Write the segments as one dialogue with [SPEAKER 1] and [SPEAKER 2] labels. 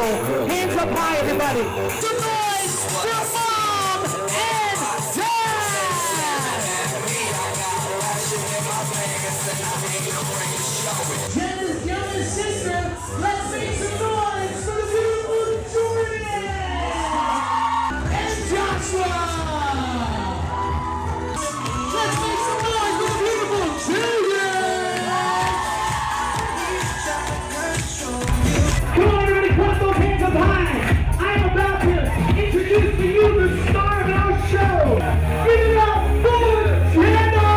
[SPEAKER 1] people. Hands up high, everybody. Some noise for Mom and Dad! Jenna's younger sister, let's make some noise for the beautiful Jordan and Joshua! Let's make some noise for the beautiful children! Come on, everybody, clap those hands up high! I am about to introduce to you the star of our show! Give it up for Jenna!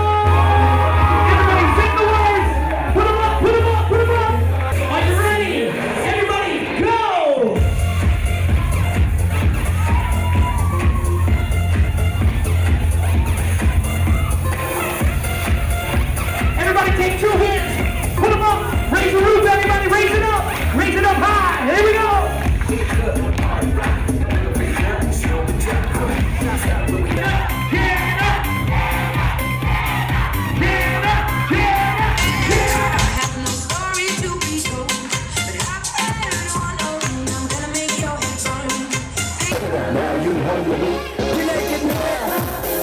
[SPEAKER 1] Everybody, sing the words! Put them up, put them up, put them up! Are you ready? Everybody, go! Everybody take two hands, put them up, raise the roof, everybody, raise it up high, here we go.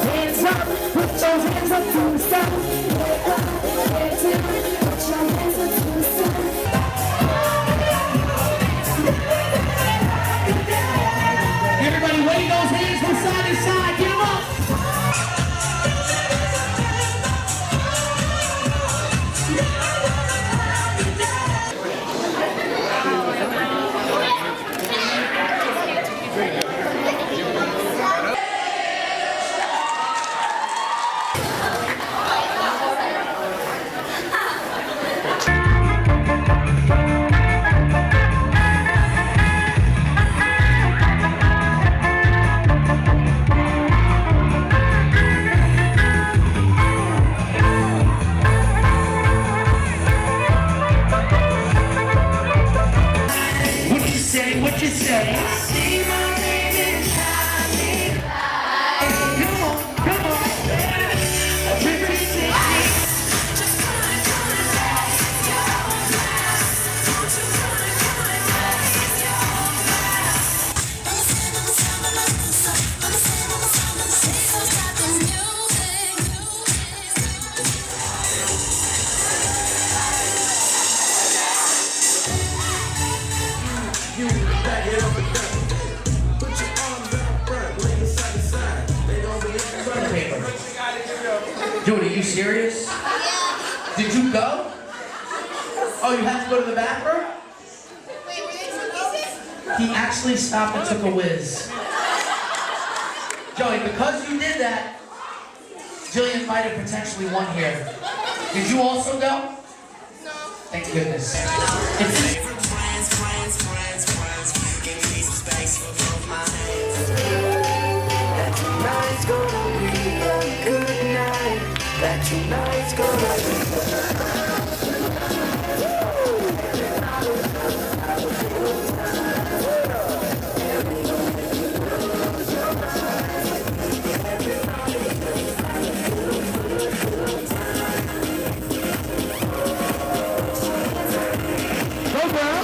[SPEAKER 1] Hands up, put those hands up to the sky. Everybody wave those hands from side to side. Get them up. What you say? See my name in shining light. Come on, come on. A river singing. Just come and blast. Your blast. Won't you come and blast? Your blast. So stop this music.
[SPEAKER 2] Back it up and down. Put your arms out front, lay it side to side. They gon' be everybody.
[SPEAKER 3] Dude, are you serious?
[SPEAKER 4] Yeah.
[SPEAKER 3] Did you go? Oh, you had to go to the bathroom?
[SPEAKER 4] Wait, were there two pieces?
[SPEAKER 3] He actually stopped and took a whiz. Joey, because you did that, Jillian might have potentially won here. Did you also go?
[SPEAKER 4] No.
[SPEAKER 3] Thank goodness. It's
[SPEAKER 5] Tonight's gonna be a good night. That tonight's gonna
[SPEAKER 1] Go, girl.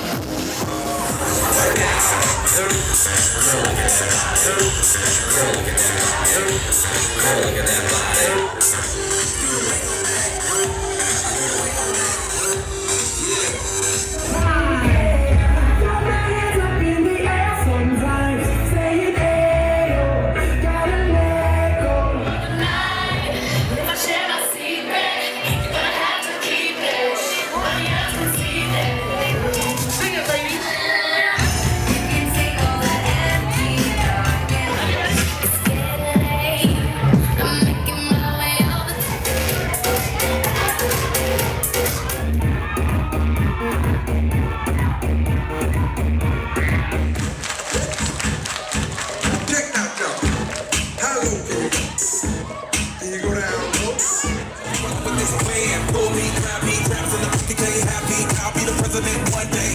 [SPEAKER 2] Pull me, grab me, grab from the can you happy? I'll be the president one day.